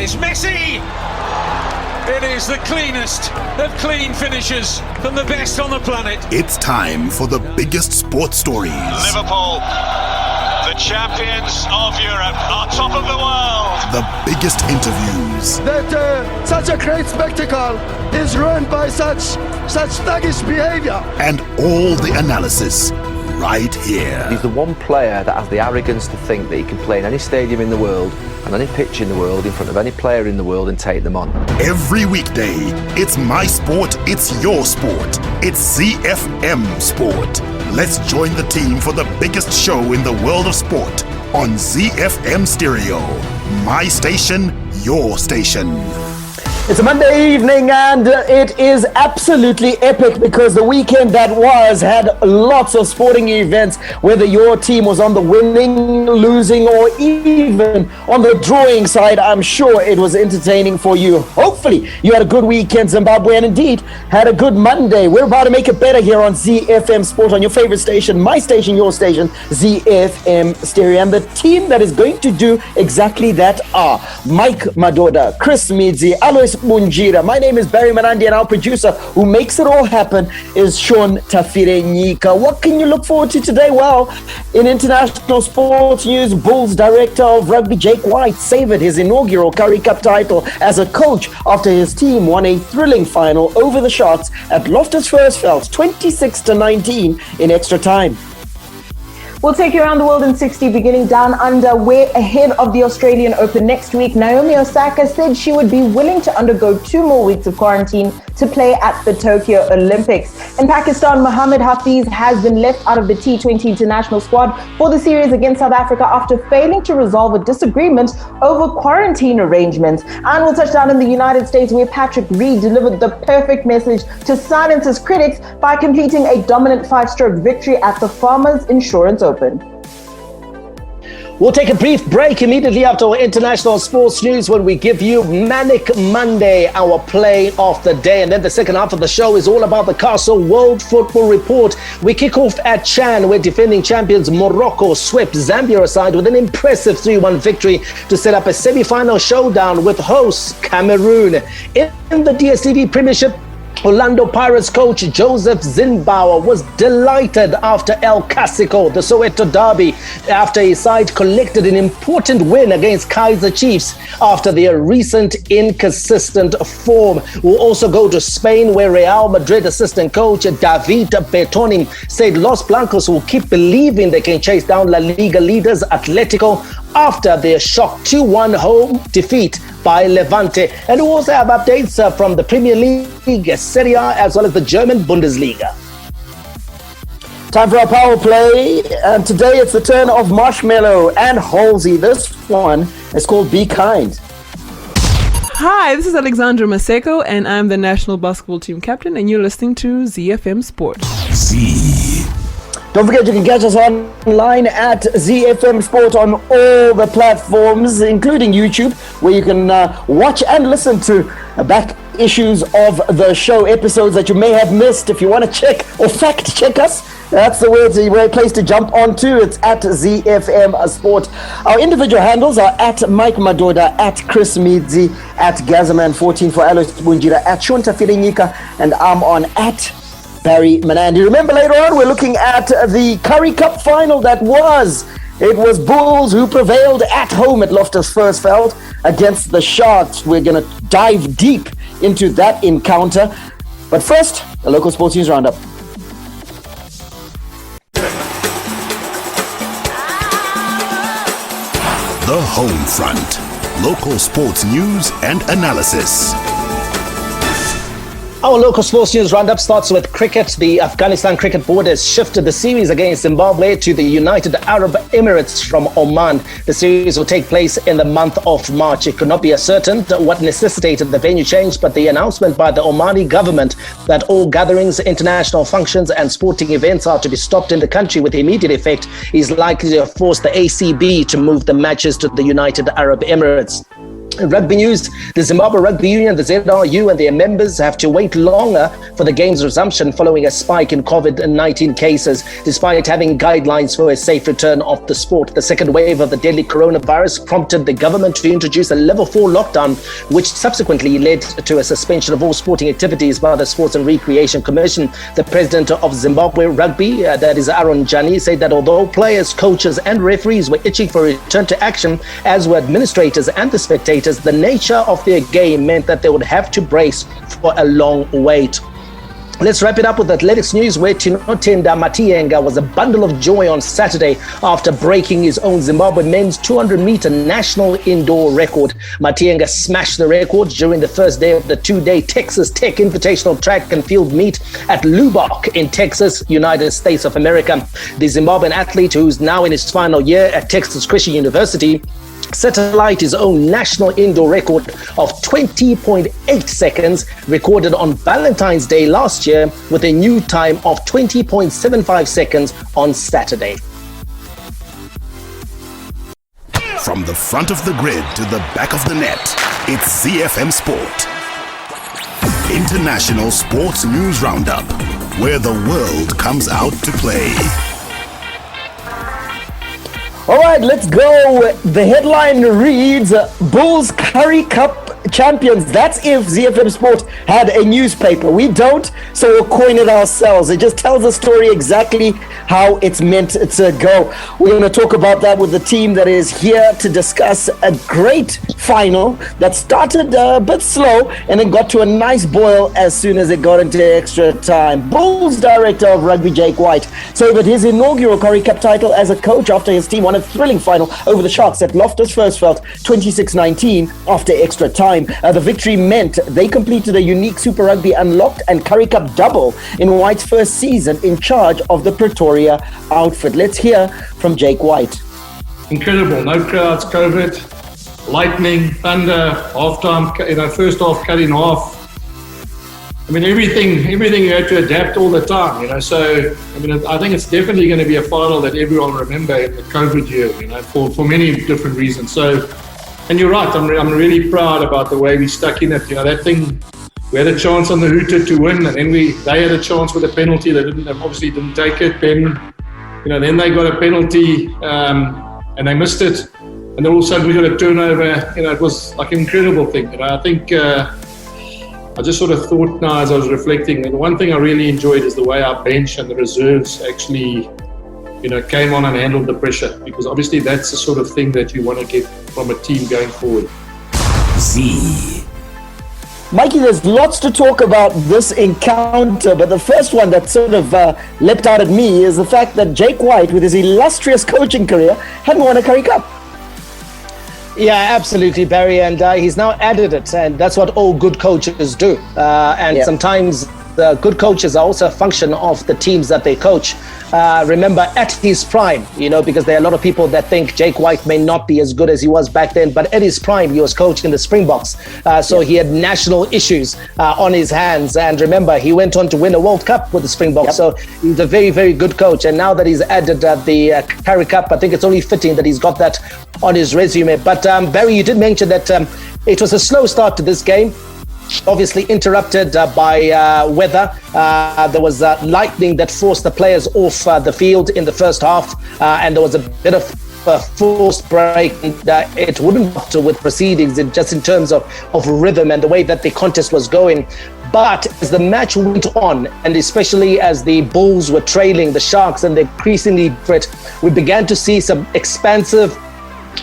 It's Messi! It is the cleanest of clean finishes from the best on the planet. It's time for the biggest sports stories. Liverpool, the champions of Europe, on top of the world. The biggest interviews. That such a great spectacle is ruined by such thuggish behavior. And all the analysis right here. He's the one player that has the arrogance to think that he can play in any stadium in the world and any pitch in the world in front of any player in the world and take them on. Every weekday, it's my sport, it's your sport. It's ZiFM Sport. Let's join the team for the biggest show in the world of sport on ZiFM Stereo. My station, your station. It's a Monday evening and it is absolutely epic because the weekend that was had lots of sporting events, whether your team was on the winning, losing or even on the drawing side. I'm sure it was entertaining for you. Hopefully you had a good weekend, Zimbabwe, and indeed had a good Monday. We're about to make it better here on ZiFM Sport on your favorite station, my station, your station, ZiFM Stereo. And the team that is going to do exactly that are Mike Madoda, Chris Midzi, Alois Bunjira. My name is Barry Manandi and our producer who makes it all happen is Sean Tafire Nyika. What can you look forward to today? Well, in international sports news, Bulls director of rugby Jake White savored his inaugural Currie Cup title as a coach after his team won a thrilling final over the Sharks at Loftus Versfeld 26-19 in extra time. We'll take you around the world in 60, beginning down under, where ahead of the Australian Open next week, Naomi Osaka said she would be willing to undergo 2 more weeks of quarantine to play at the Tokyo Olympics. In Pakistan, Mohammad Hafiz has been left out of the T20 international squad for the series against South Africa after failing to resolve a disagreement over quarantine arrangements. And we'll touch down in the United States, where Patrick Reed delivered the perfect message to silence his critics by completing a dominant 5-stroke victory at the Farmers Insurance Open. We'll take a brief break immediately after our international sports news when we give you Manic Monday, our play of the day. And then the second half of the show is all about the Castle World Football Report. We kick off at Chan, where defending champions Morocco swept Zambia aside with an impressive 3-1 victory to set up a semi-final showdown with hosts Cameroon. In the DStv Premiership, Orlando Pirates coach Joseph Zimbauer was delighted after El Clasico, the Soweto derby, after his side collected an important win against Kaizer Chiefs after their recent inconsistent form. We'll also go to Spain, where Real Madrid assistant coach David Bertoni said Los Blancos will keep believing they can chase down La Liga leaders Atletico after their shock 2-1 home defeat by Levante. And we also have updates from the Premier League, Serie A, as well as the German Bundesliga. Time for our power play, and today it's the turn of Marshmallow and Halsey. This one is called Be Kind. Hi, this is Alexandra Maseko, and I'm the national basketball team captain, and you're listening to ZiFM Sport. Don't forget you can catch us online at ZiFM Sport on all the platforms, including YouTube, where you can watch and listen to back issues of the show, episodes that you may have missed. If you want to check or fact check us, that's the right place to jump onto. It's at ZiFM Sport. Our individual handles are at Mike Madoda, at Chris Midzi, at Gazaman14 for Alois Bunjira, at Sean Tafire Nyika, and I'm on at Barry Manandi. Remember, later on, we're looking at the Currie Cup final that was. It was Bulls who prevailed at home at Loftus Versfeld against the Sharks. We're going to dive deep into that encounter. But first, a local sports news roundup. The Home Front. Local sports news and analysis. Our local sports news roundup starts with cricket. The Afghanistan Cricket Board has shifted the series against Zimbabwe to the United Arab Emirates from Oman. The series will take place in the month of March. It could not be ascertained what necessitated the venue change, but the announcement by the Omani government that all gatherings, international functions and sporting events are to be stopped in the country with immediate effect is likely to force the ACB to move the matches to the United Arab Emirates. In rugby news, the Zimbabwe Rugby Union, the ZRU, and their members have to wait longer for the game's resumption following a spike in COVID-19 cases, despite having guidelines for a safe return of the sport. The second wave of the deadly coronavirus prompted the government to introduce a level 4 lockdown, which subsequently led to a suspension of all sporting activities by the Sports and Recreation Commission. The president of Zimbabwe Rugby, that is Aaron Jani, said that although players, coaches, and referees were itching for a return to action, as were administrators and the spectators, the nature of their game meant that they would have to brace for a long wait. Let's wrap it up with athletics news, where Tinotenda Matienga was a bundle of joy on Saturday after breaking his own Zimbabwe men's 200-meter national indoor record. Matienga smashed the record during the first day of the 2-day Texas Tech Invitational Track and Field Meet at Lubbock in Texas, United States of America. The Zimbabwean athlete, who's now in his final year at Texas Christian University, set alight his own national indoor record of 20.8 seconds, recorded on Valentine's Day last year, with a new time of 20.75 seconds on Saturday. From the front of the grid to the back of the net, it's ZiFM Sport. International Sports News Roundup, where the world comes out to play. All right, let's go. The headline reads, Bulls Curry Cup champions. That's if ZiFM Sport had a newspaper. We don't, so we'll coin it ourselves. It just tells the story exactly how it's meant to go. We're going to talk about that with the team that is here to discuss a great final that started a bit slow and then got to a nice boil as soon as it got into extra time. Bulls director of rugby, Jake White, said that his inaugural Curry Cup title as a coach after his team won a thrilling final over the Sharks at Loftus Versfeld 26-19 after extra time. The victory meant they completed a unique Super Rugby Unlocked and Curry Cup double in White's first season in charge of the Pretoria outfit. Let's hear from Jake White. Incredible. No crowds, COVID, lightning, thunder, halftime, first half cut in half. I mean, everything you had to adapt all the time, So, I think it's definitely going to be a final that everyone will remember in the COVID year, for many different reasons. So, and you're right, I'm really proud about the way we stuck in it. That thing, we had a chance on the hooter to win, and then they had a chance with a penalty. They obviously didn't take it. Then they got a penalty, and they missed it. And then all of a sudden we got a turnover. It was like an incredible thing. I think I just sort of thought now as I was reflecting, and the one thing I really enjoyed is the way our bench and the reserves actually, came on and handled the pressure, because obviously that's the sort of thing that you want to get from a team going forward. Z. Mikey, there's lots to talk about this encounter, but the first one that sort of leapt out at me is the fact that Jake White, with his illustrious coaching career, hadn't won a Curry Cup. Yeah, absolutely, Barry, and he's now added it, and that's what all good coaches do. Sometimes the good coaches are also a function of the teams that they coach. Remember, at his prime, because there are a lot of people that think Jake White may not be as good as he was back then, but at his prime, he was coaching the Springboks. He had national issues on his hands. And remember, he went on to win a World Cup with the Springboks. So he's a very, very good coach. And now that he's added the Curry Cup, I think it's only fitting that he's got that on his resume. But Barry, you did mention that it was a slow start to this game. Obviously interrupted by weather. There was lightning that forced the players off the field in the first half, and there was a bit of a forced break. It wouldn't matter with proceedings just in terms of rhythm and the way that the contest was going. But as the match went on, and especially as the Bulls were trailing the Sharks and the increasingly threat, we began to see some expansive,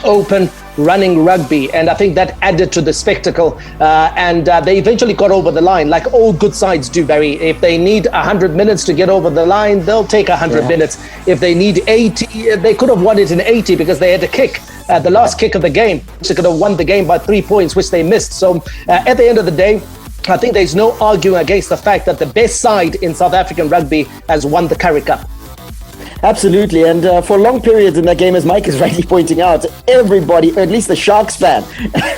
open running rugby, and I think that added to the spectacle, and they eventually got over the line, like all good sides do, Barry. If they need 100 minutes to get over the line, they'll take 100 minutes. If they need 80, they could have won it in 80 because they had a kick, the last kick of the game, which they could have won the game by 3 points, which they missed. So at the end of the day, I think there's no arguing against the fact that the best side in South African rugby has won the Curry Cup. Absolutely, and for long periods in that game, as Mike is rightly pointing out, everybody, at least the Sharks fan,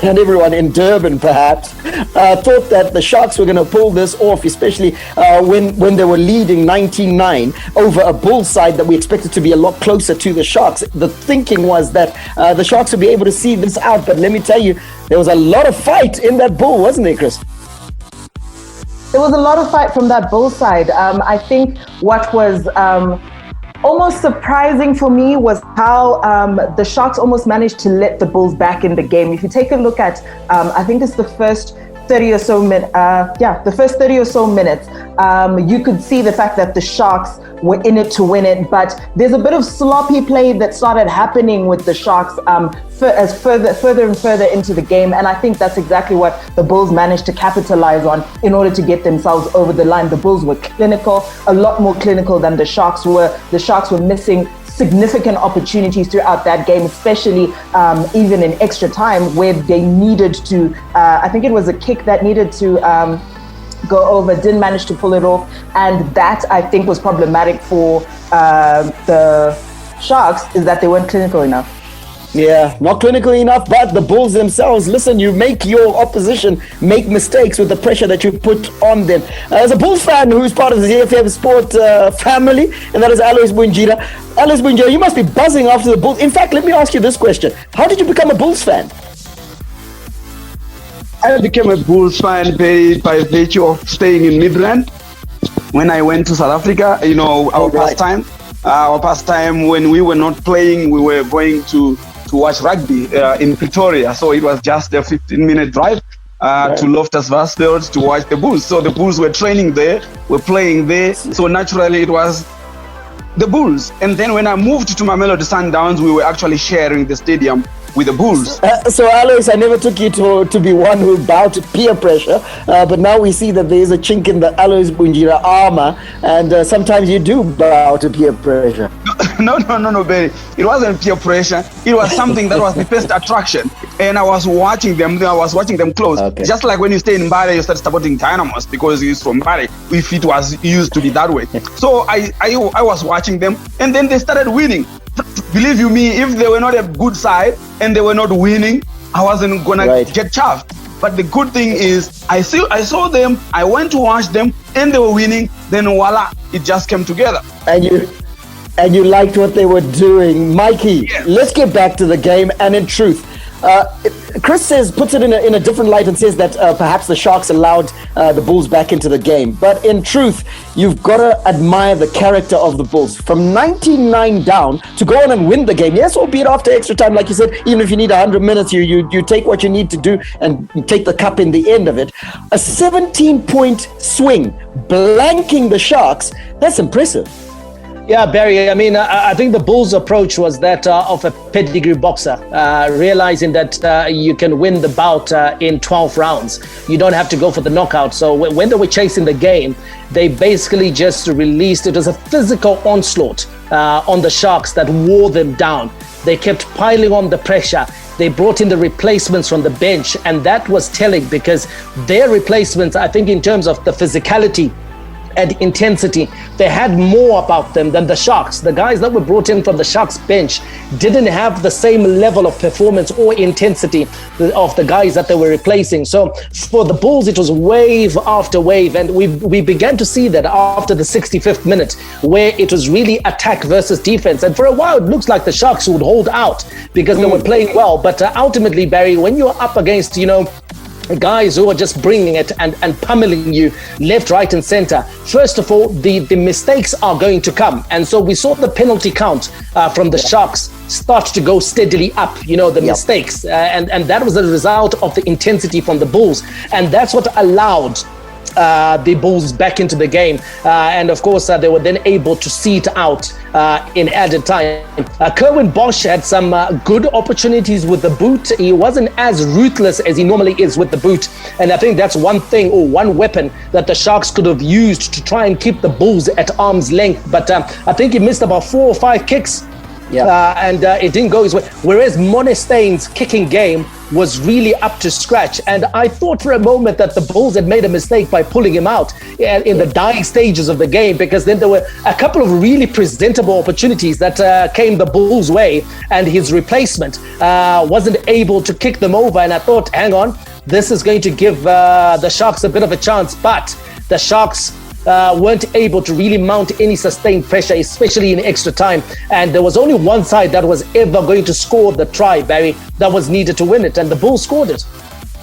and everyone in Durban perhaps, thought that the Sharks were going to pull this off, especially when they were leading 19-9 over a Bulls side that we expected to be a lot closer to the Sharks. The thinking was that the Sharks would be able to see this out, but let me tell you, there was a lot of fight in that Bull, wasn't there, Chris? There was a lot of fight from that Bulls side. I think what was almost surprising for me was how the Sharks almost managed to let the Bulls back in the game. If you take a look at, I think it's the first 30 or so minutes, you could see the fact that the Sharks were in it to win it, but there's a bit of sloppy play that started happening with the Sharks as further and further into the game, and I think that's exactly what the Bulls managed to capitalize on in order to get themselves over the line. The Bulls were clinical, a lot more clinical than the Sharks were. The Sharks were missing significant opportunities throughout that game, especially even in extra time where they needed to, I think it was a kick that needed to go over, didn't manage to pull it off, and that I think was problematic for the Sharks, is that they weren't clinical enough. Yeah, not clinically enough, but the Bulls themselves, listen, you make your opposition make mistakes with the pressure that you put on them. As a Bulls fan who's part of the ZiFM Sport family, and that is Alois Bunjira. Alois Bunjira, you must be buzzing after the Bulls. In fact, let me ask you this question. How did you become a Bulls fan? I became a Bulls fan by virtue of staying in Midrand. When I went to South Africa, our pastime when we were not playing, we were going to watch rugby in Pretoria. So it was just a 15-minute drive to Loftus Versfeld to watch the Bulls. So the Bulls were training there, were playing there. So naturally it was the Bulls. And then when I moved to Mamelodi Sundowns, we were actually sharing the stadium with the Bulls. So Alois, I never took you to be one who bowed to peer pressure, but now we see that there is a chink in the Alois Bunjira armor, and sometimes you do bow to peer pressure. No, Barry. It wasn't peer pressure. It was something that was the first attraction, and I was watching them close. Okay. Just like when you stay in Bari, you start supporting Dynamos because he's from Bari, if it was used to be that way. So I was watching them, and then they started winning. Believe you me, if they were not a good side and they were not winning, I wasn't gonna get chuffed. But the good thing is, I saw them, I went to watch them, and they were winning. Then voila, it just came together. And you liked what they were doing, Mikey. Yes. Let's get back to the game. And in truth, Chris puts it in a different light and says that perhaps the Sharks allowed the Bulls back into the game. But in truth, you've got to admire the character of the Bulls. From 19-9 down to go on and win the game. Yes, albeit after extra time, like you said, even if you need 100 minutes, you take what you need to do and take the cup in the end of it. A 17-point swing, blanking the Sharks. That's impressive. Yeah, Barry, I mean, I think the Bulls' approach was that of a pedigree boxer, realizing that you can win the bout in 12 rounds. You don't have to go for the knockout. So when they were chasing the game, they basically just released, it was a physical onslaught on the Sharks that wore them down. They kept piling on the pressure. They brought in the replacements from the bench, and that was telling because their replacements, I think in terms of the physicality and intensity, they had more about them than the Sharks. The guys that were brought in from the Sharks bench didn't have the same level of performance or intensity of the guys that they were replacing. So for the Bulls, it was wave after wave, and we began to see that after the 65th minute, where it was really attack versus defense. And for a while, it looks like the Sharks would hold out because they were playing well. But ultimately, Barry, when you're up against, guys who are just bringing it and pummeling you left, right and center, first of all, the mistakes are going to come. And so we saw the penalty count from the Sharks start to go steadily up, the mistakes. And that was a result of the intensity from the Bulls. And that's what allowed the Bulls back into the game. And of course, they were then able to see it out in added time. Kerwin Bosch had some good opportunities with the boot. He wasn't as ruthless as he normally is with the boot. And I think that's one thing or one weapon that the Sharks could have used to try and keep the Bulls at arm's length. But I think he missed about 4 or 5 kicks and it didn't go his way. Whereas Monestein's kicking game was really up to scratch. And I thought for a moment that the Bulls had made a mistake by pulling him out in the dying stages of the game, because then there were a couple of really presentable opportunities that came the Bulls' way, and his replacement wasn't able to kick them over. And I thought, hang on, this is going to give the Sharks a bit of a chance. But the Sharks weren't able to really mount any sustained pressure, especially in extra time. And there was only one side that was ever going to score the try, Barry, that was needed to win it, and the Bulls scored it.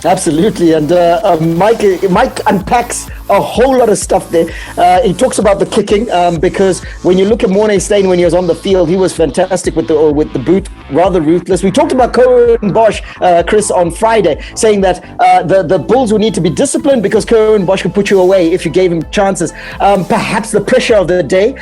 Absolutely, and Mike unpacks a whole lot of stuff there. He talks about the kicking because when you look at Mornay Steyn when he was on the field, he was fantastic with the boot, rather ruthless. We talked about Cohen Bosch, Chris, on Friday, saying that the Bulls would need to be disciplined because Cohen Bosch could put you away if you gave him chances. Perhaps the pressure of the day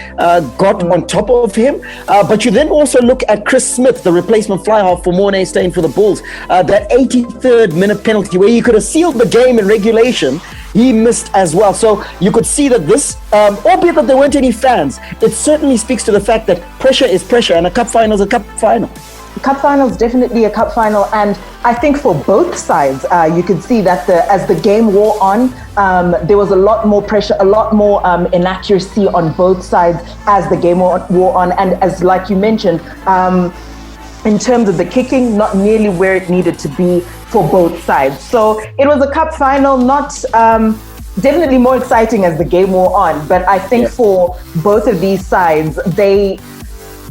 got on top of him, but you then also look at Chris Smith, the replacement fly half for Mornay Steyn for the Bulls, that 83rd minute penalty where he could have sealed the game in regulation, he missed as well. So you could see that this, albeit that there weren't any fans, it certainly speaks to the fact that pressure is pressure, and a cup final is a cup final. Cup final is definitely a cup final, and I think for both sides, you could see that as the game wore on, there was a lot more pressure, a lot more inaccuracy on both sides as the game wore on, and as like you mentioned, in terms of the kicking, not nearly where it needed to be for both sides. So it was a cup final, not definitely more exciting as the game wore on. But I think for both of these sides,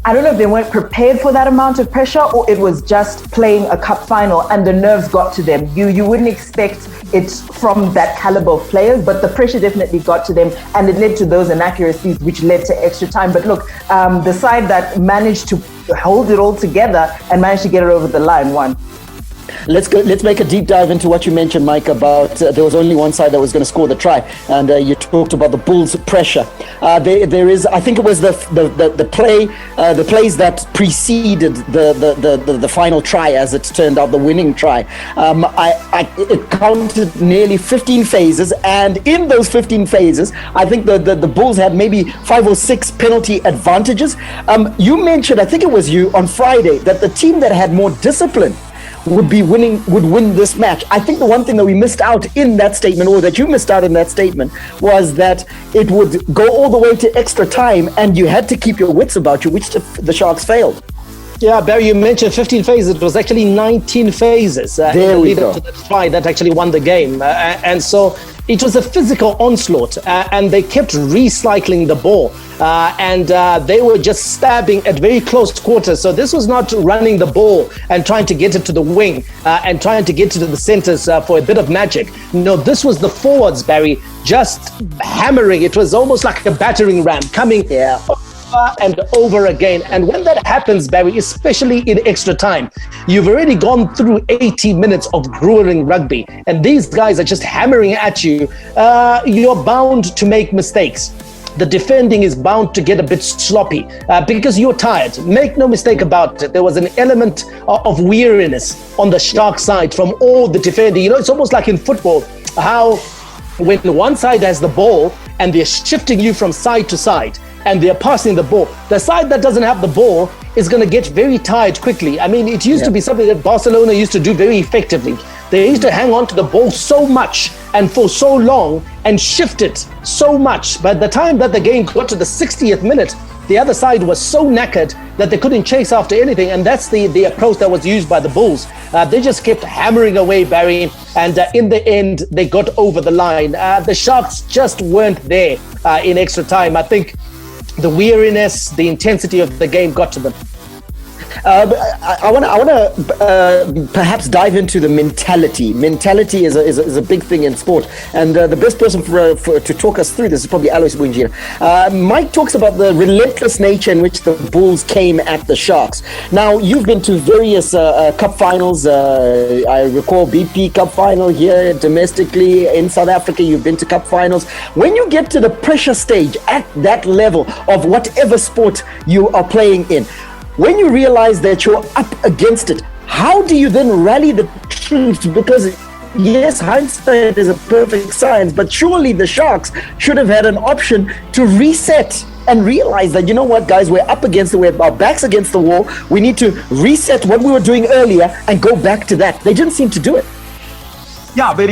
I don't know if they weren't prepared for that amount of pressure, or it was just playing a cup final and the nerves got to them. You wouldn't expect it from that caliber of players, but the pressure definitely got to them, and it led to those inaccuracies, which led to extra time. But look, the side that managed to hold it all together and managed to get it over the line won. Let's make a deep dive into what you mentioned, Mike, about there was only one side that was going to score the try, and you talked about the Bulls' pressure. There is, I think it was the plays that preceded the final try, as it turned out, the winning try. It counted nearly 15 phases, and in those 15 phases, I think the Bulls had maybe 5 or 6 penalty advantages. You mentioned, I think it was you on Friday, that the team that had more discipline would win this match. I think the one thing that we missed out in that statement, or that you missed out in that statement, was that it would go all the way to extra time and you had to keep your wits about you, which the Sharks failed. Yeah, Barry, you mentioned 15 phases. It was actually 19 phases there we go. To the try that actually won the game. And so it was a physical onslaught, and they kept recycling the ball. And they were just stabbing at very close quarters. So this was not running the ball and trying to get it to the wing and trying to get it to the centers for a bit of magic. No, this was the forwards, Barry, just hammering. It was almost like a battering ram coming over and over again. And when that happens, Barry, especially in extra time, you've already gone through 80 minutes of grueling rugby, and these guys are just hammering at you. You're bound to make mistakes. The defending is bound to get a bit sloppy because you're tired. Make no mistake about it. There was an element of weariness on the Shark side from all the defending. You know, it's almost like in football, how when one side has the ball and they're shifting you from side to side and they're passing the ball, the side that doesn't have the ball is going to get very tired quickly. I mean, it used to be something that Barcelona used to do very effectively. They used to hang on to the ball so much and for so long and shift it so much. By the time that the game got to the 60th minute, the other side was so knackered that they couldn't chase after anything. And that's the approach that was used by the Bulls. They just kept hammering away, Barry. And in the end, they got over the line. The Sharks just weren't there in extra time. I think the weariness, the intensity of the game got to them. I want to perhaps dive into the mentality. Mentality is a big thing in sport, and the best person to talk us through this is probably Alois Bunjira. Mike talks about the relentless nature in which the Bulls came at the Sharks. Now, you've been to various cup finals. I recall BP Cup final here domestically in South Africa. You've been to cup finals. When you get to the pressure stage at that level of whatever sport you are playing in, when you realize that you're up against it, how do you then rally the troops? Because yes, hindsight is a perfect science, but surely the Sharks should have had an option to reset and realize that, you know what, guys, we're up against our backs against the wall. We need to reset what we were doing earlier and go back to that. They didn't seem to do it. Yeah, but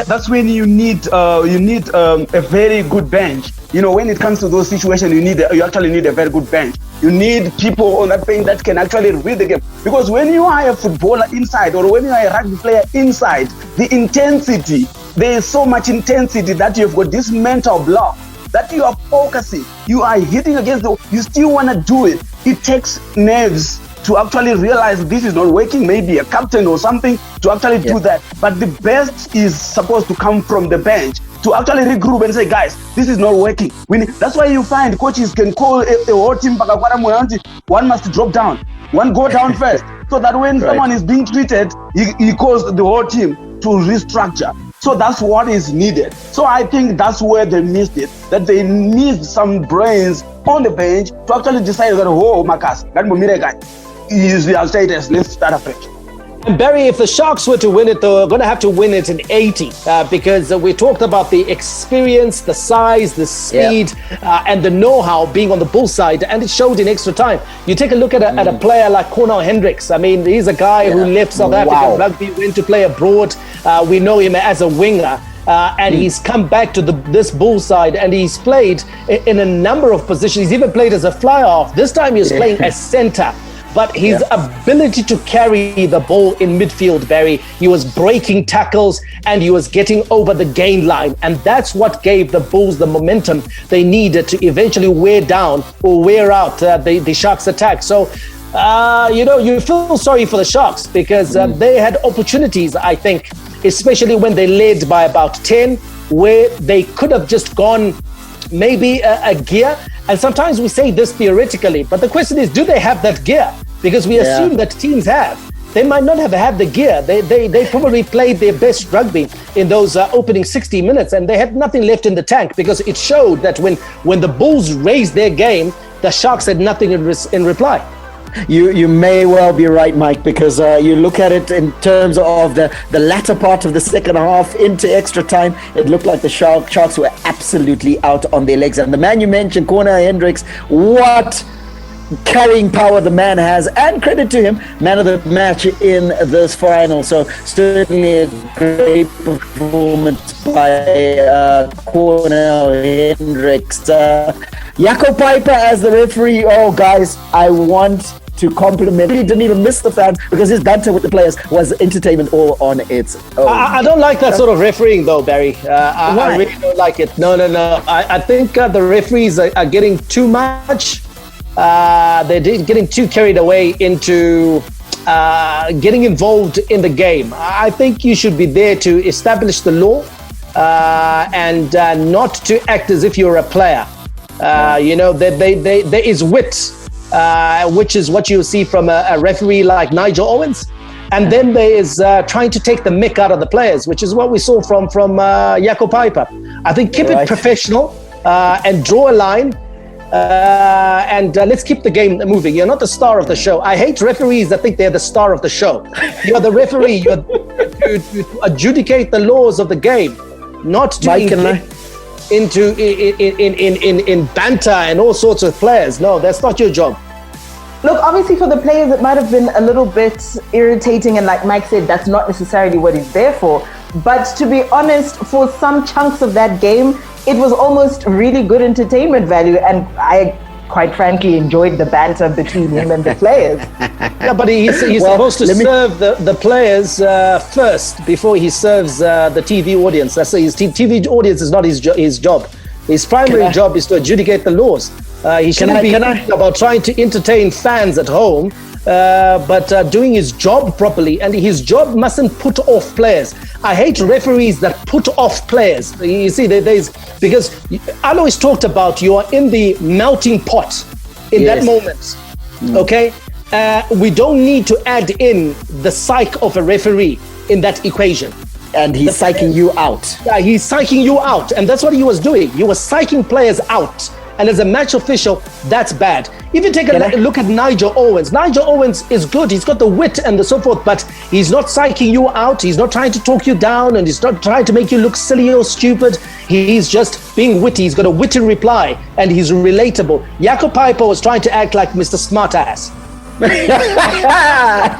that's when you need a very good bench. You know, when it comes to those situations, you actually need a very good bench. You need people on that bench that can actually read the game. Because when you are a footballer inside, or when you are a rugby player inside, the intensity, there is so much intensity that you've got this mental block that you are focusing, you are hitting against you still want to do it. It takes nerves to actually realize this is not working, maybe a captain or something to actually do that. But the best is supposed to come from the bench to actually regroup and say, guys, this is not working. That's why you find coaches can call a whole team, one must drop down, one go down first, so that when someone is being treated, he calls the whole team to restructure. So that's what is needed. So I think that's where they missed it, that they need some brains on the bench to actually decide that, oh, Marcus, that guy is the status, let's start afresh. And Barry, if the Sharks were to win it, they're going to have to win it in 80 because we talked about the experience, the size, the speed, and the know-how being on the Bull side, and it showed in extra time. You take a look at a player like Cornel Hendricks. I mean, he's a guy who left South African rugby, went to play abroad. We know him as a winger. And he's come back to this Bull side, and he's played in a number of positions. He's even played as a fly-half. This time he was playing as centre. But his ability to carry the ball in midfield, Barry, he was breaking tackles and he was getting over the gain line. And that's what gave the Bulls the momentum they needed to eventually wear down or wear out the Sharks' attack. So, you feel sorry for the Sharks because they had opportunities, I think, especially when they led by about 10, where they could have just gone maybe a gear. And sometimes we say this theoretically, but the question is, do they have that gear? Because we assume that teams have. They might not have had the gear. They probably played their best rugby in those opening 60 minutes, and they had nothing left in the tank because it showed that when the Bulls raised their game, the Sharks had nothing in reply. You may well be right, Mike, because you look at it in terms of the latter part of the second half into extra time, it looked like the Sharks were absolutely out on their legs. And the man you mentioned, Cornel Hendricks, what carrying power the man has, and credit to him, man of the match in this final. So certainly a great performance by Cornel Hendricks. Jaco Piper as the referee. Oh, guys, I want to compliment. He didn't even miss the fans because his banter with the players was entertainment all on its own. I don't like that sort of refereeing, though, Barry. I really don't like it. No. I think the referees are getting too much. They're getting too carried away into getting involved in the game. I think you should be there to establish the law and not to act as if you're a player. There is wit, which is what you see from a referee like Nigel Owens. And then there is trying to take the mick out of the players, which is what we saw from Jaco Piper. I think keep it professional and draw a line. And let's keep the game moving. You're not the star of the show. I hate referees that think they're the star of the show. You're the referee. You're to adjudicate the laws of the game, not to into banter and all sorts of players. No, that's not your job. Look, obviously for the players, it might have been a little bit irritating. And like Mike said, that's not necessarily what he's there for. But to be honest, for some chunks of that game, it was almost really good entertainment value. And I, quite frankly, enjoyed the banter between him and the players. Yeah, but he's supposed to serve the players first before he serves the TV audience. That's his TV audience is not his job. His primary job is to adjudicate the laws. He shouldn't be thinking about trying to entertain fans at home, but doing his job properly. And his job mustn't put off players. I hate referees that put off players. You see, because I always talked about you are in the melting pot in that moment. Okay? We don't need to add in the psyche of a referee in that equation. And he's psyching you out. Yeah, he's psyching you out. And that's what he was doing. He was psyching players out And as a match official, that's bad. If you take a look at Nigel Owens is good. He's got the wit and the so forth, but he's not psyching you out. He's not trying to talk you down, and he's not trying to make you look silly or stupid. He's just being witty. He's got a witty reply, and he's relatable. Jaco Peyper was trying to act like Mr. Smartass.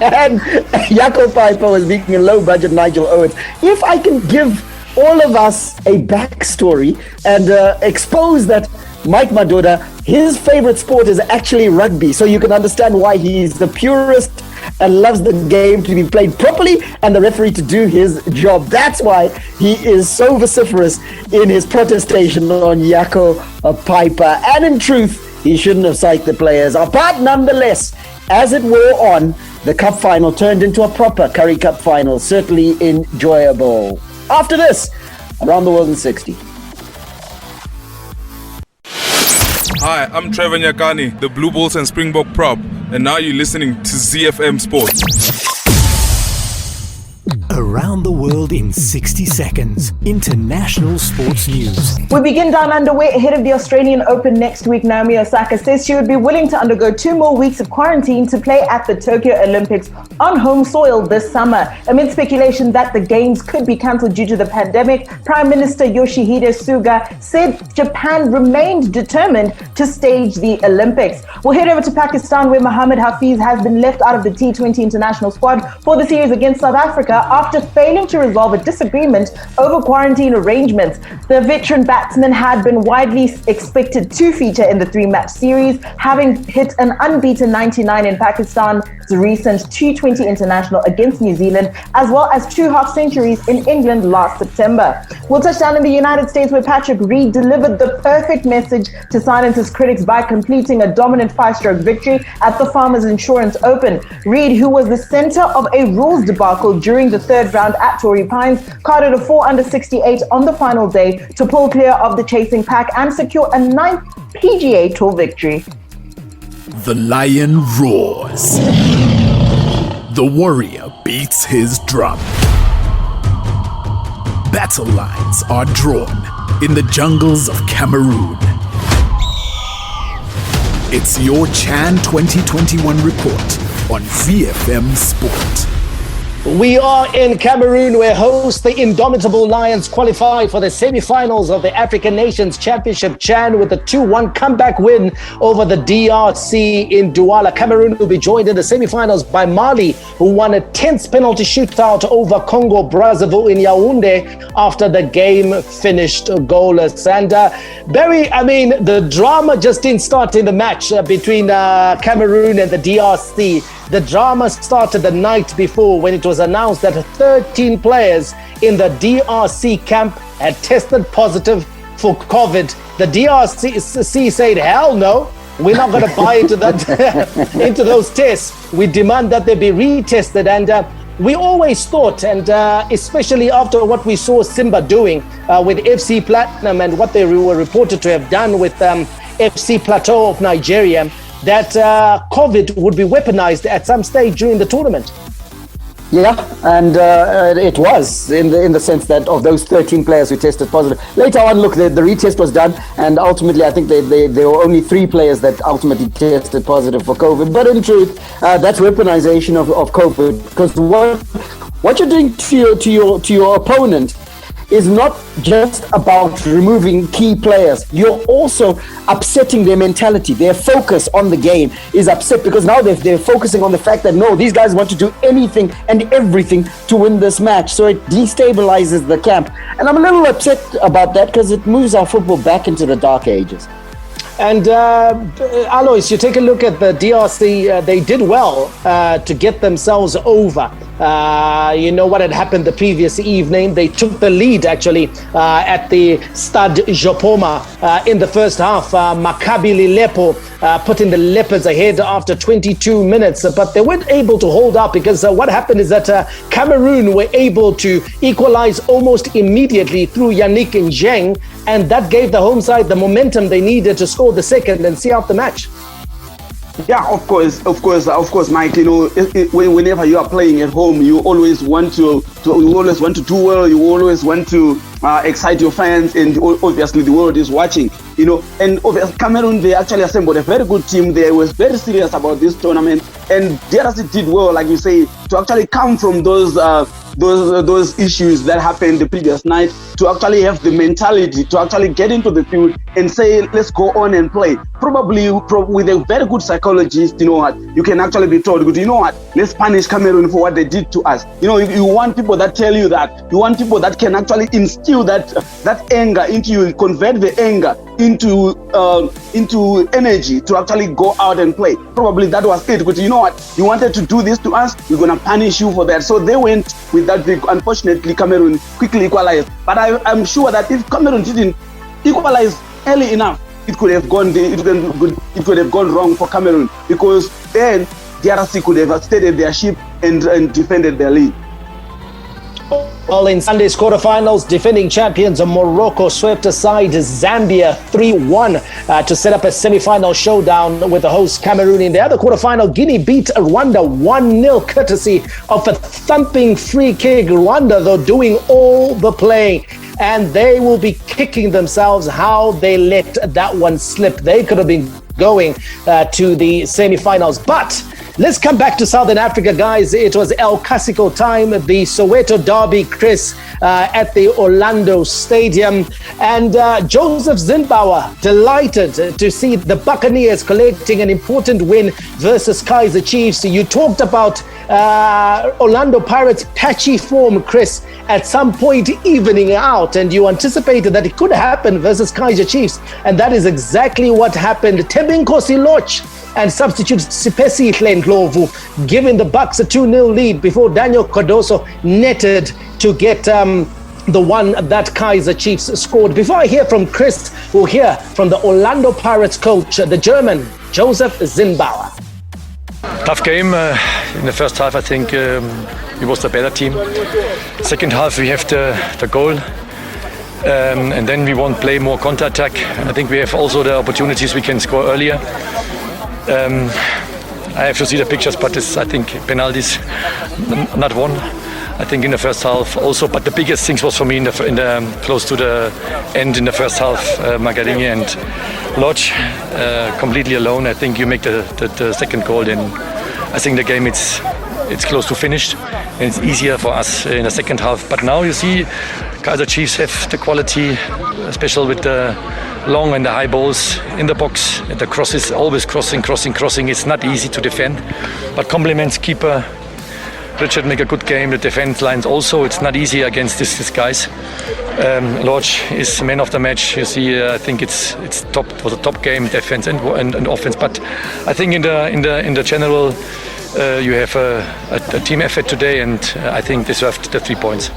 And Jaco Peyper was being a low-budget Nigel Owens. If I can give all of us a backstory and expose that Mike Madoda, his favorite sport is actually rugby, so you can understand why he's the purist and loves the game to be played properly and the referee to do his job. That's why he is so vociferous in his protestation on Jaco Peyper. And in truth, he shouldn't have psyched the players up. But nonetheless, as it wore on, the cup final turned into a proper Currie Cup final. Certainly enjoyable. After this, Around the World in 60. Hi, I'm Trevor Nyakani, the Blue Bulls and Springbok prop, and now you're listening to ZiFM Sports. Around the World in 60 seconds. International sports news. We begin down underway ahead of the Australian Open next week. Naomi Osaka says she would be willing to undergo 2 more weeks of quarantine to play at the Tokyo Olympics on home soil this summer. Amid speculation that the games could be cancelled due to the pandemic, Prime Minister Yoshihide Suga said Japan remained determined to stage the Olympics. We'll head over to Pakistan, where Mohammad Hafiz has been left out of the T20 international squad for the series against South Africa after failing to resolve a disagreement over quarantine arrangements. The veteran batsman had been widely expected to feature in the 3-match series, having hit an unbeaten 99 in Pakistan's recent T20 international against New Zealand, as well as 2 half-centuries in England last September. We'll touch down in the United States, where Patrick Reed delivered the perfect message to silence his critics by completing a dominant 5-stroke victory at the Farmers Insurance Open. Reed, who was the center of a rules debacle during the 3rd round at Torrey Pines, carded a 4-under 68 on the final day to pull clear of the chasing pack and secure a 9th PGA Tour victory. The lion roars. The warrior beats his drum. Battle lines are drawn in the jungles of Cameroon. It's your Chan 2021 report on ZiFM Sport. We are in Cameroon, where hosts the indomitable Lions qualify for the semi-finals of the African Nations Championship Chan with a 2-1 comeback win over the DRC in Douala. Cameroon will be joined in the semi-finals by Mali, who won a tense penalty shootout over Congo Brazzaville in Yaoundé after the game finished goalless. And Barry, the drama just didn't start in the match between Cameroon and the DRC. The drama started the night before, when it was announced that 13 players in the DRC camp had tested positive for COVID. The DRC said, hell no, we're not going to buy into that, into those tests. We demand that they be retested. And we always thought, and especially after what we saw Simba doing with FC Platinum and what they were reported to have done with FC Plateau of Nigeria, that COVID would be weaponized at some stage during the tournament. Yeah, and it was in the sense that of those 13 players who tested positive. Later on, look, the retest was done, and ultimately I think there were only 3 players that ultimately tested positive for COVID. But in truth, that's weaponization of COVID, because what you're doing to your opponent is not just about removing key players. You're also upsetting their mentality. Their focus on the game is upset, because now they're focusing on the fact that no, these guys want to do anything and everything to win this match. So it destabilizes the camp. And I'm a little upset about that, because it moves our football back into the dark ages. And Alois, you take a look at the DRC, they did well to get themselves over. You know what had happened the previous evening? They took the lead, actually, at the Stade Jopoma in the first half. Maccabi Lilepo putting the Leopards ahead after 22 minutes, but they weren't able to hold up, because what happened is that Cameroon were able to equalize almost immediately through Yannick Njeng, and that gave the home side the momentum they needed to score the second and see out the match. Yeah, of course, Mike. You know, whenever you are playing at home, you always want to do well. You always want to excite your fans, and obviously the world is watching. You know, and obviously Cameroon, they actually assembled a very good team. They was very serious about this tournament, and DRC did well, like you say, to actually come from those issues that happened the previous night, to actually have the mentality to actually get into the field and say, let's go on and play. Probably with a very good psychologist, you know what, you can actually be told, you know what, let's punish Cameroon for what they did to us. You know, you want people that tell you that. You want people that can actually instill that anger into you, convert the anger into energy to actually go out and play. Probably that was it. But you know what, you wanted to do this to us, we're going to punish you for that. So they went with that. Unfortunately, Cameroon quickly equalized. But I'm sure that if Cameroon didn't equalize early enough, it could have gone wrong for Cameroon, because then DRC could have steadied their ship and defended their lead. Well, in Sunday's quarterfinals, defending champions Morocco swept aside Zambia 3-1 to set up a semi-final showdown with the host Cameroon. In the other quarterfinal, Guinea beat Rwanda 1-0 courtesy of a thumping free kick. Rwanda, though, doing all the playing, and they will be kicking themselves how they let that one slip. They could have been going to the semi-finals, but let's come back to Southern Africa, guys. It was El Clasico time, the Soweto derby, Chris, at the Orlando Stadium. And Joseph Zimbauer, delighted to see the Buccaneers collecting an important win versus Kaizer Chiefs. You talked about Orlando Pirates' patchy form, Chris, at some point evening out, and you anticipated that it could happen versus Kaizer Chiefs. And that is exactly what happened. Thembinkosi Loch and substitute Sipesi Ndlovu giving the Bucks a 2-0 lead before Daniel Cardoso netted to get the one that Kaizer Chiefs scored. Before I hear from Chris, we'll hear from the Orlando Pirates coach, the German Joseph Zimbauer. Tough game. In the first half, I think we was the better team. Second half, we have the goal. And then we won't play more counter-attack. I think we have also the opportunities we can score earlier. I have to see the pictures, but I think penalties, not one. I think in the first half also, but the biggest things was for me in the close to the end in the first half, Magarini and Lodge completely alone. I think you make the second goal, then I think the game it's close to finished, and it's easier for us in the second half. But now you see Kaizer Chiefs have the quality, especially with the long and the high balls in the box. The crosses, always crossing. It's not easy to defend, but compliments keeper Richard make a good game. The defense lines also, it's not easy against these guys. Lodge is man of the match. You see, I think it's top for the top game, defense and offense. But I think in the general, you have a team effort today, and I think deserved the 3 points.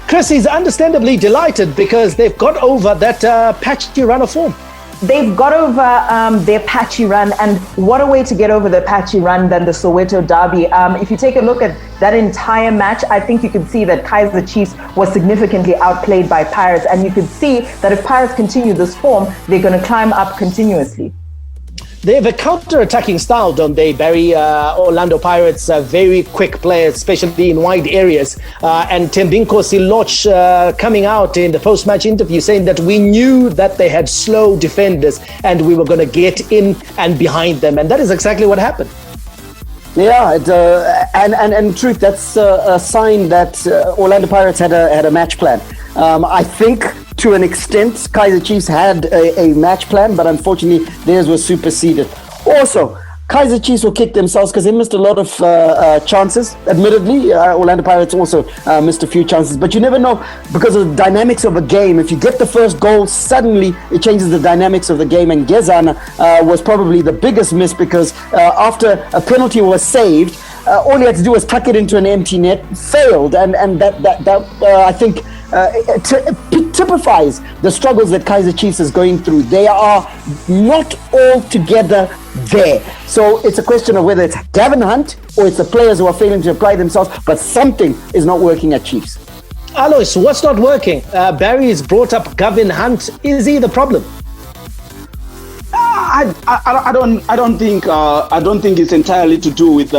Chris is understandably delighted because they've got over that patchy run of form. They've got over their patchy run, and what a way to get over the patchy run than the Soweto derby. If you take a look at that entire match, I think you could see that Kaizer Chiefs was significantly outplayed by Pirates, and you could see that if Pirates continue this form, they're going to climb up continuously. They have a counter-attacking style, don't they, Barry? Orlando Pirates, very quick players, especially in wide areas. And Thembinkosi Loch coming out in the post-match interview saying that we knew that they had slow defenders and we were going to get in and behind them. And that is exactly what happened. Yeah, and in truth, that's a sign that Orlando Pirates had a match plan. I think to an extent, Kaizer Chiefs had a match plan, but unfortunately theirs was superseded. Also, Kaizer Chiefs will kick themselves because they missed a lot of chances. Admittedly, Orlando Pirates also missed a few chances, but you never know because of the dynamics of a game. If you get the first goal, suddenly it changes the dynamics of the game, and Gezana was probably the biggest miss because after a penalty was saved, all he had to do was tuck it into an empty net, failed, and that I think typifies the struggles that Kaizer Chiefs is going through. They are not all together there. So it's a question of whether it's Gavin Hunt or it's the players who are failing to apply themselves, but something is not working at Chiefs. Alois, what's not working? Barry's brought up Gavin Hunt. Is he the problem? I don't think it's entirely to do with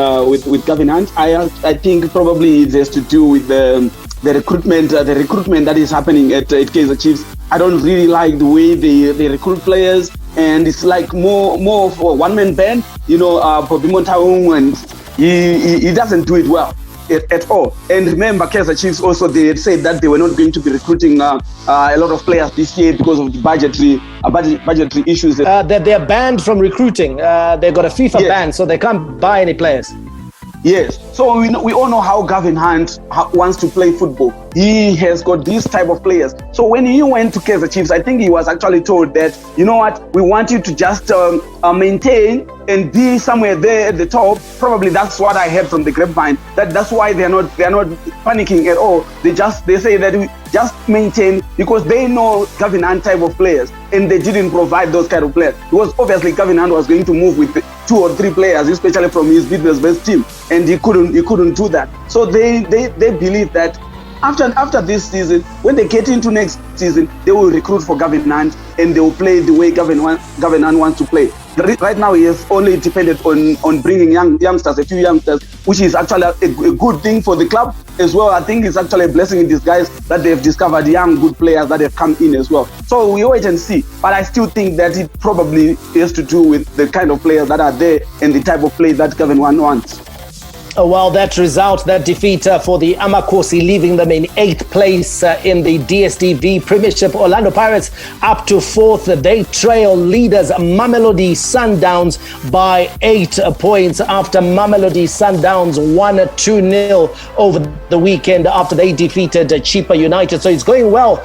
Gavin Hunt. I think probably it has to do with the recruitment that is happening at Kaizer Chiefs. I don't really like the way they recruit players, and it's like more of a one-man band. Bobby Montaung, and he doesn't do it well at all. And remember, Kaizer Chiefs also, they had said that they were not going to be recruiting a lot of players this year because of the budgetary issues. They're banned from recruiting. They've got a FIFA ban, so they can't buy any players. Yes, so we all know how Gavin Hunt wants to play football. He has got these type of players. So when he went to Kaizer Chiefs, I think he was actually told that, you know what, we want you to just maintain and be somewhere there at the top. Probably that's what I heard from the grapevine. That's why they're not panicking at all. They say that we just maintain, because they know Gavin Hunt type of players, and they didn't provide those kind of players. Because obviously Gavin Hunt was going to move with 2 or 3 players, especially from his business best team, and he couldn't do that. So they believe that after this season, when they get into next season, they will recruit for Gavin Hunt, and they will play the way Gavin Hunt wants to play. Right now, he has only depended on bringing a few youngsters, which is actually a good thing for the club as well. I think it's actually a blessing in disguise that they've discovered young, good players that have come in as well. So we wait and see. But I still think that it probably has to do with the kind of players that are there and the type of play that Gavin Hunt wants. Well, that defeat for the Amakosi, leaving them in 8th place in the DStv Premiership. Orlando Pirates up to 4th. They trail leaders Mamelodi Sundowns by 8 points after Mamelodi Sundowns won 2-0 over the weekend after they defeated Chipa United. So it's going well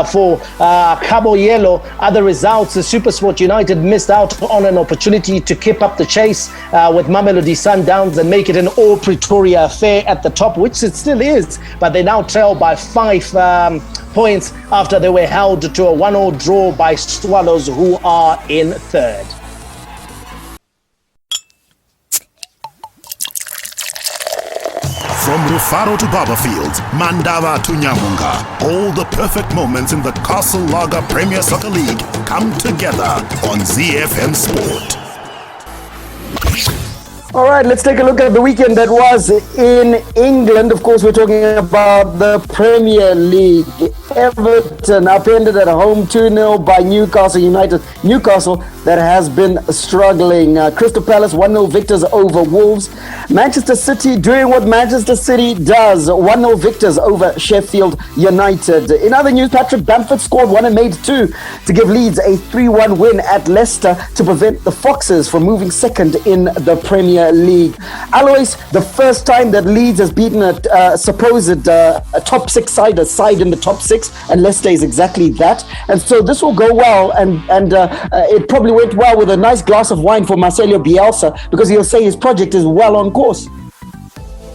for Cabo Yellow. Other results, SuperSport United missed out on an opportunity to keep up the chase with Mamelodi Sundowns and make it an all-Pretoria affair at the top, which it still is, but they now trail by 5 points after they were held to a 1-1 draw by Swallows, who are in 3rd. From Rufaro to Barberfield, Mandava to Nyamunga, all the perfect moments in the Castle Lager Premier Soccer League come together on ZiFM Sport. All right, let's take a look at the weekend that was in England. Of course, we're talking about the Premier League. Everton upended at home 2-0 by Newcastle United. Newcastle that has been struggling. Crystal Palace 1-0 victors over Wolves. Manchester City doing what Manchester City does. 1-0 victors over Sheffield United. In other news, Patrick Bamford scored 1 and made 2 to give Leeds a 3-1 win at Leicester to prevent the Foxes from moving second in the Premier League. Alois, the first time that Leeds has beaten a supposed a top 6 side, a side in the top 6, and Leicester is exactly that. And so this will go well, and it probably went well with a nice glass of wine for Marcelo Bielsa, because he'll say his project is well on course.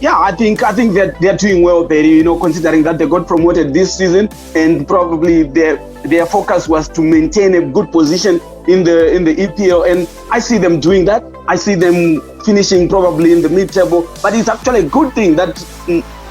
Yeah, I think that they're doing well, Barry, considering that they got promoted this season, and probably their focus was to maintain a good position in the EPL, and I see them doing that. I see them finishing probably in the mid-table, but it's actually a good thing that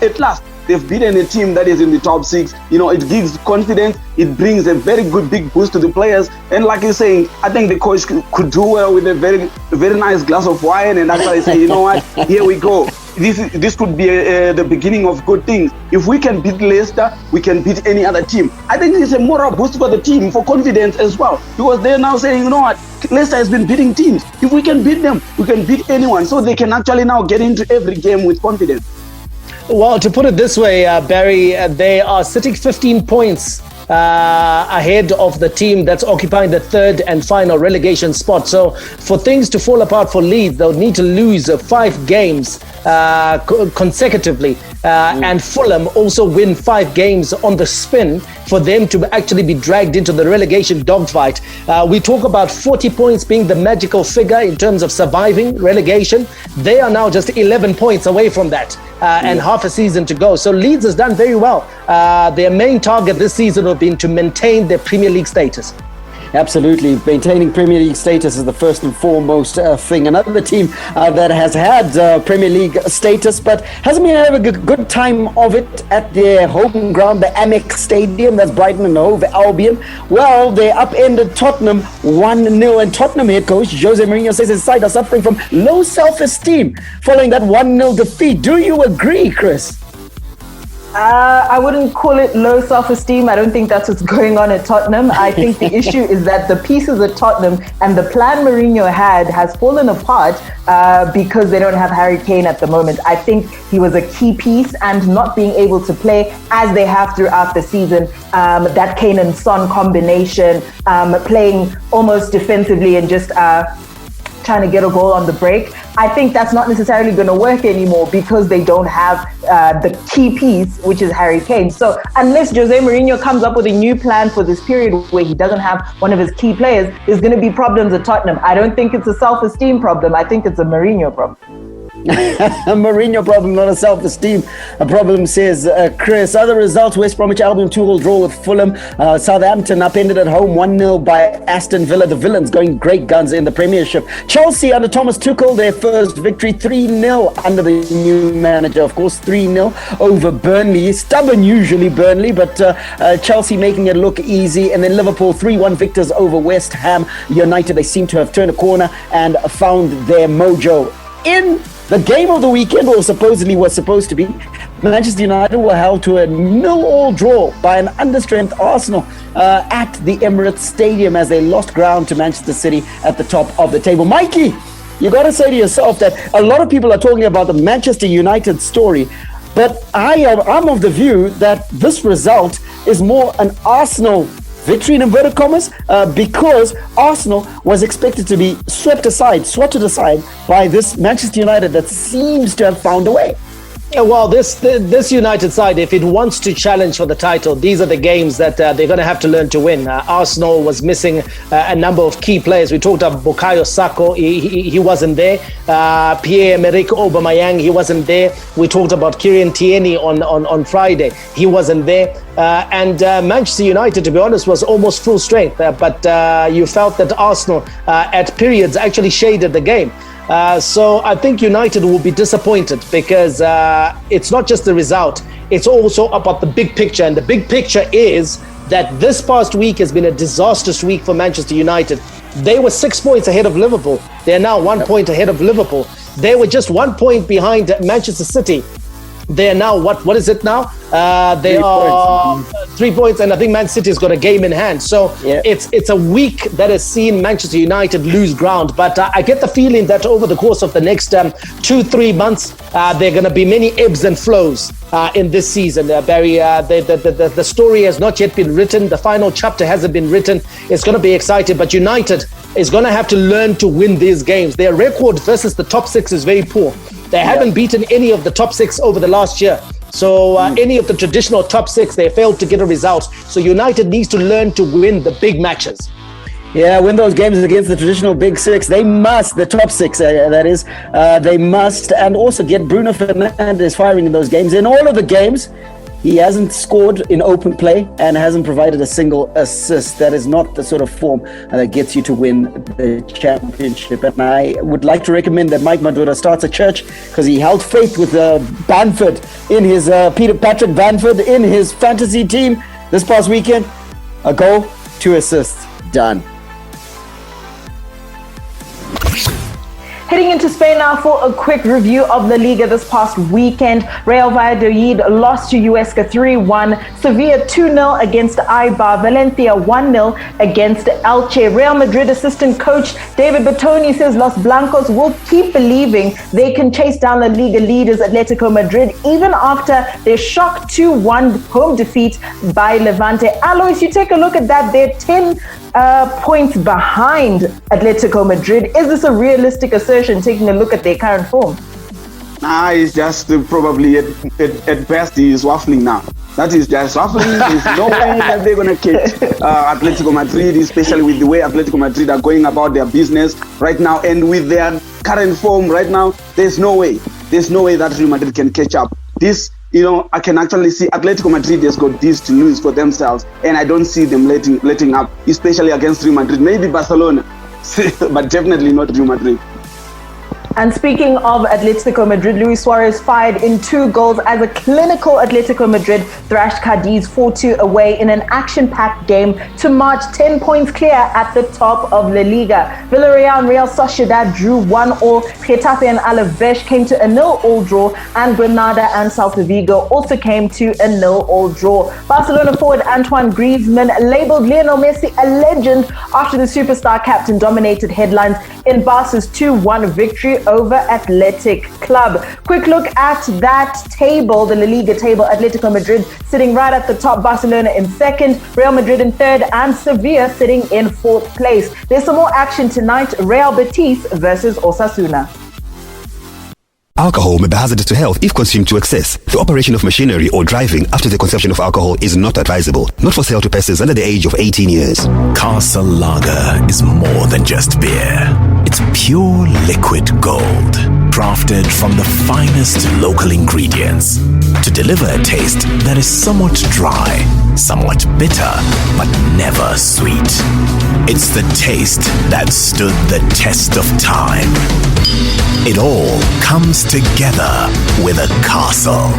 at last they've beaten a team that is in the top 6. It gives confidence. It brings a very good big boost to the players. And like you're saying, I think the coach could do well with a very nice glass of wine and actually say, you know what, here we go. This could be the beginning of good things. If we can beat Leicester, we can beat any other team. I think it's a moral boost for the team, for confidence as well, because they're now saying, you know what, Leicester has been beating teams. If we can beat them, we can beat anyone. So they can actually now get into every game with confidence. Well, to put it this way, Barry, they are sitting 15 points ahead of the team that's occupying the 3rd and final relegation spot. So for things to fall apart for Leeds, they'll need to lose 5 games consecutively. And Fulham also win 5 games on the spin for them to actually be dragged into the relegation dogfight. We talk about 40 points being the magical figure in terms of surviving relegation. They are now just 11 points away from that and half a season to go. So Leeds has done very well. Their main target this season will be to maintain their Premier League status. Absolutely. Maintaining Premier League status is the first and foremost thing. Another team that has had Premier League status but hasn't been having a good time of it at their home ground, the Amex Stadium, that's Brighton and Hove Albion. Well, they upended Tottenham 1-0, and Tottenham head coach Jose Mourinho says his side are suffering from low self-esteem following that 1-0 defeat. Do you agree, Chris? I wouldn't call it low self-esteem. I don't think that's what's going on at Tottenham. I think the issue is that the pieces at Tottenham and the plan Mourinho had has fallen apart because they don't have Harry Kane at the moment. I think he was a key piece, and not being able to play as they have throughout the season, that Kane and Son combination, playing almost defensively and just trying to get a goal on the break. I think that's not necessarily going to work anymore because they don't have the key piece, which is Harry Kane. So unless Jose Mourinho comes up with a new plan for this period where he doesn't have one of his key players, there's going to be problems at Tottenham. I don't think it's a self-esteem problem. I think it's a Mourinho problem. A Mourinho problem, not a self-esteem problem, says Chris. Other results: West Bromwich Albion 2-2 draw with Fulham. Southampton upended at home 1-0 by Aston Villa. The Villains going great guns in the Premiership. Chelsea under Thomas Tuchel, their first victory, 3-0 under the new manager, of course, 3-0 over Burnley. Stubborn usually Burnley, but Chelsea making it look easy. And then Liverpool 3-1 victors over West Ham United. They seem to have turned a corner and found their mojo. In the game of the weekend, or supposedly was supposed to be, Manchester United were held to a 0-0 draw by an understrength Arsenal at the Emirates Stadium as they lost ground to Manchester City at the top of the table. Mikey, you got to say to yourself that a lot of people are talking about the Manchester United story, but I'm of the view that this result is more an Arsenal victory in inverted commas, because Arsenal was expected to be swatted aside by this Manchester United that seems to have found a way. Well, this United side, if it wants to challenge for the title, these are the games that they're going to have to learn to win. Arsenal was missing a number of key players. We talked about Bukayo Saka, he wasn't there. Pierre-Emerick Aubameyang, he wasn't there. We talked about Kieran Tierney on Friday, he wasn't there. And Manchester United, to be honest, was almost full strength, but you felt that Arsenal at periods actually shaded the game. So I think United will be disappointed because it's not just the result, it's also about the big picture. And the big picture is that this past week has been a disastrous week for Manchester United. They were 6 points ahead of Liverpool. They're now 1 point ahead of Liverpool. They were just 1 point behind Manchester City. They're now, what is it now? They are 3 points, and I think Man City's got a game in hand. So it's a week that has seen Manchester United lose ground. But I get the feeling that over the course of the next 2-3 months, there are going to be many ebbs and flows in this season. Barry, the story has not yet been written. The final chapter hasn't been written. It's going to be exciting, but United is going to have to learn to win these games. Their record versus the top six is very poor. They haven't beaten any of the top six over the last year. So any of the traditional top six, they failed to get a result. So United needs to learn to win the big matches. Yeah, win those games against the traditional big six. They must, the top six, that is. They must, and also get Bruno Fernandes firing in those games. In all of the games, he hasn't scored in open play and hasn't provided a single assist. That is not the sort of form that gets you to win the championship. And I would like to recommend that Mike Madura starts a church because he held faith with Bamford in his Patrick Bamford in his fantasy team this past weekend. A goal, 2 assists, done. Heading into Spain now for a quick review of La Liga this past weekend. Real Valladolid lost to Huesca 3-1. Sevilla 2-0 against Eibar. Valencia 1-0 against Elche. Real Madrid assistant coach David Bertoni says Los Blancos will keep believing they can chase down La Liga leaders Atletico Madrid even after their shock 2-1 home defeat by Levante. Alois, you take a look at that. They're 10 points behind Atletico Madrid. Is this a realistic assertion, taking a look at their current form? It's just probably at best he is waffling now. That is just waffling. There's no way that they're going to catch Atletico Madrid, especially with the way Atletico Madrid are going about their business right now, and with their current form right now, there's no way that Real Madrid can catch up. This I can actually see Atletico Madrid has got this to lose for themselves, and I don't see them letting up, especially against Real Madrid. Maybe Barcelona, but definitely not Real Madrid. And speaking of Atletico Madrid, Luis Suarez fired in 2 goals as a clinical Atletico Madrid thrashed Cadiz 4-2 away in an action-packed game to march 10 points clear at the top of La Liga. Villarreal and Real Sociedad drew 1-1. Getafe and Alaves came to a 0-0 draw, and Granada and Celta Vigo also came to a 0-0 draw. Barcelona forward Antoine Griezmann labelled Lionel Messi a legend after the superstar captain dominated headlines in Barca's 2-1 victory over Athletic Club. Quick look at that table, the La Liga table. Atletico Madrid sitting right at the top, Barcelona in second, Real Madrid in third, and Sevilla sitting in 4th place. There's some more action tonight. Real Betis versus Osasuna. Alcohol may be hazardous to health if consumed to excess. The operation of machinery or driving after the consumption of alcohol is not advisable. Not for sale to persons under the age of 18 years. Castle Lager is more than just beer. It's pure liquid gold, crafted from the finest local ingredients to deliver a taste that is somewhat dry, somewhat bitter, but never sweet. It's the taste that stood the test of time. It all comes together with a castle.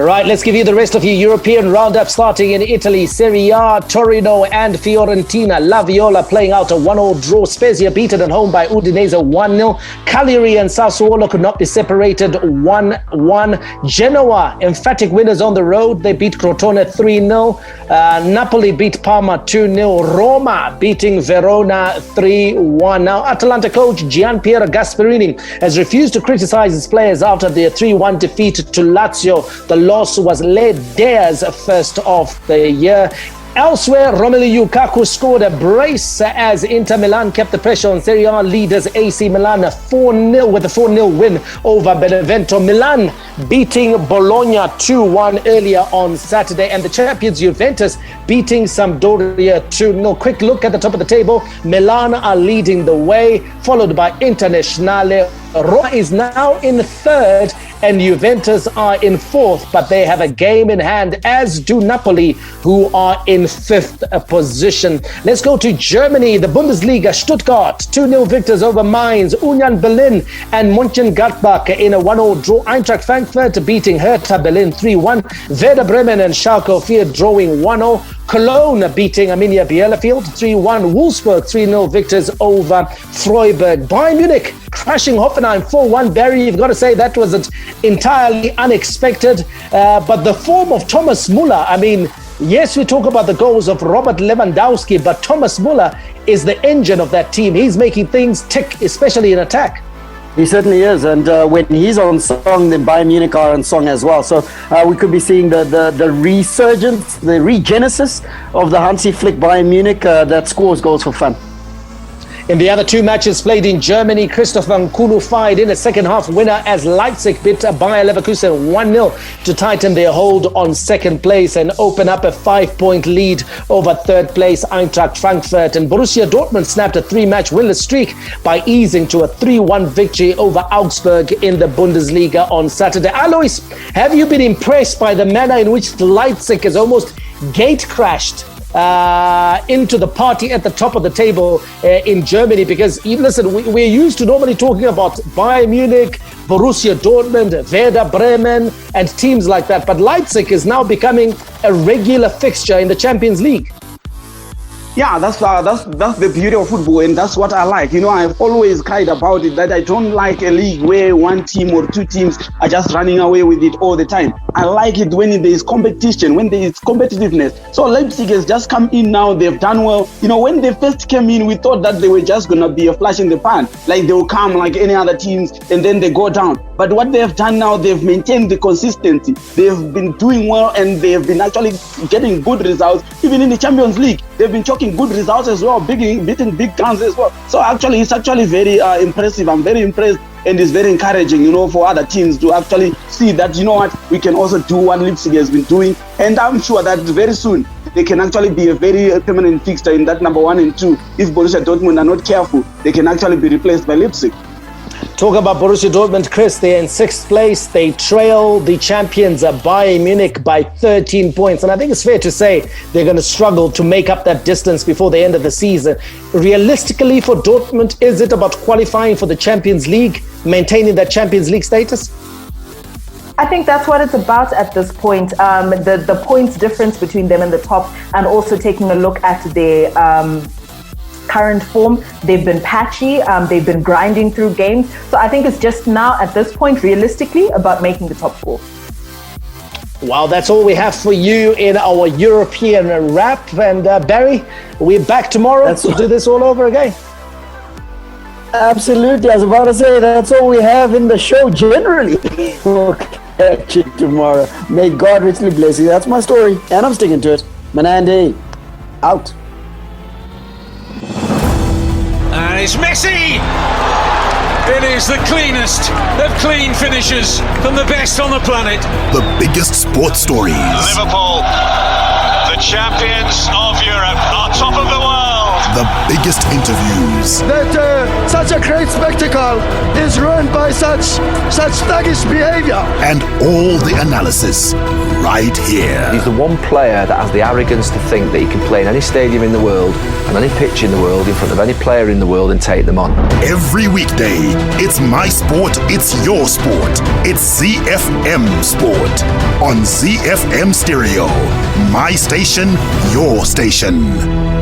Right, let's give you the rest of your European roundup, starting in Italy. Serie A, Torino and Fiorentina. La Viola playing out a 1-0 draw. Spezia beaten at home by Udinese 1-0. Cagliari and Sassuolo could not be separated 1-1. Genoa, emphatic winners on the road. They beat Crotone 3-0. Napoli beat Parma 2-0. Roma beating Verona 3-1. Now, Atalanta coach Gianpiero Gasperini has refused to criticize his players after their 3-1 defeat to Lazio. The loss was Ledea's first of the year. Elsewhere, Romelu Lukaku scored a brace as Inter Milan kept the pressure on Serie A leaders AC Milan 4-0 with a 4-0 win over Benevento. Milan beating Bologna 2-1 earlier on Saturday, and the champions Juventus beating Sampdoria 2-0. Quick look at the top of the table. Milan are leading the way, followed by Internazionale. Roma is now in third and Juventus are in fourth, but they have a game in hand, as do Napoli, who are in fifth position. Let's go to Germany, the Bundesliga. Stuttgart 2-0 victors over Mainz. Union Berlin and Mönchengladbach in a 1-0 draw. Eintracht Frankfurt beating Hertha Berlin 3-1. Werder Bremen and Schalke 04 drawing 1-0. Cologne beating Arminia Bielefeld 3-1. Wolfsburg 3-0 victors over Freiburg. Bayern Munich crashing Hoffenheim 4-1. Barry, you've got to say that was entirely unexpected. But the form of Thomas Müller, I mean, yes, we talk about the goals of Robert Lewandowski, but Thomas Müller is the engine of that team. He's making things tick, especially in attack. He certainly is, and when he's on song, then Bayern Munich are on song as well. So we could be seeing the resurgence, the regenesis of the Hansi Flick Bayern Munich that scores goals for fun. In the other two matches played in Germany, Christoph Nkunku fired in a second-half winner as Leipzig beat Bayer Leverkusen 1-0 to tighten their hold on second place and open up a 5-point lead over third place Eintracht Frankfurt. And Borussia Dortmund snapped a 3-match winless streak by easing to a 3-1 victory over Augsburg in the Bundesliga on Saturday. Alois, have you been impressed by the manner in which Leipzig has almost gate-crashed into the party at the top of the table in Germany? Because listen, we're used to normally talking about Bayern Munich, Borussia Dortmund, Werder Bremen and teams like that, but Leipzig is now becoming a regular fixture in the Champions League. Yeah, that's the beauty of football, and that's what I like. You know, I've always cried about it, that I don't like a league where one team or two teams are just running away with it all the time. I like it when there is competition, when there is competitiveness. So Leipzig has just come in now, they've done well. You know, when they first came in, we thought that they were just going to be a flash in the pan, like they will come like any other teams and then they go down. But what they've done now, they've maintained the consistency. They've been doing well and they've been actually getting good results. Even in the Champions League, they've been chalking good results as well, beating big guns as well. So actually, it's actually very impressive. I'm very impressed, and it's very encouraging, you know, for other teams to actually see that, you know what, we can also do what Leipzig has been doing. And I'm sure that very soon they can actually be a very permanent fixture in that number 1 and 2. If Borussia Dortmund are not careful, they can actually be replaced by Leipzig. Talk about Borussia Dortmund, Chris. They're in 6th place. They trail the champions Bayern Munich by 13 points. And I think it's fair to say they're going to struggle to make up that distance before the end of the season. Realistically, for Dortmund, is it about qualifying for the Champions League, maintaining that Champions League status? I think that's what it's about at this point. The points difference between them and the top, and also taking a look at their current form. They've been patchy, they've been grinding through games. So I think it's just now at this point, realistically, about making the top 4. Well, that's all we have for you in our European wrap. And Barry, we're back tomorrow to do this all over again. Absolutely. I was about to say, that's all we have in the show generally. We'll catch you tomorrow. May God richly bless you. That's my story, and I'm sticking to it. Manande, out. And it's Messi! It is the cleanest of clean finishes from the best on the planet. The biggest sports stories. Liverpool, the champions of Europe, are top of the world. The biggest interviews. That such a great spectacle is ruined by such thuggish behavior. And all the analysis right here. He's the one player that has the arrogance to think that he can play in any stadium in the world and any pitch in the world in front of any player in the world and take them on. Every weekday, it's my sport, it's your sport. It's ZiFM Sport on ZiFM Stereo. My station, your station.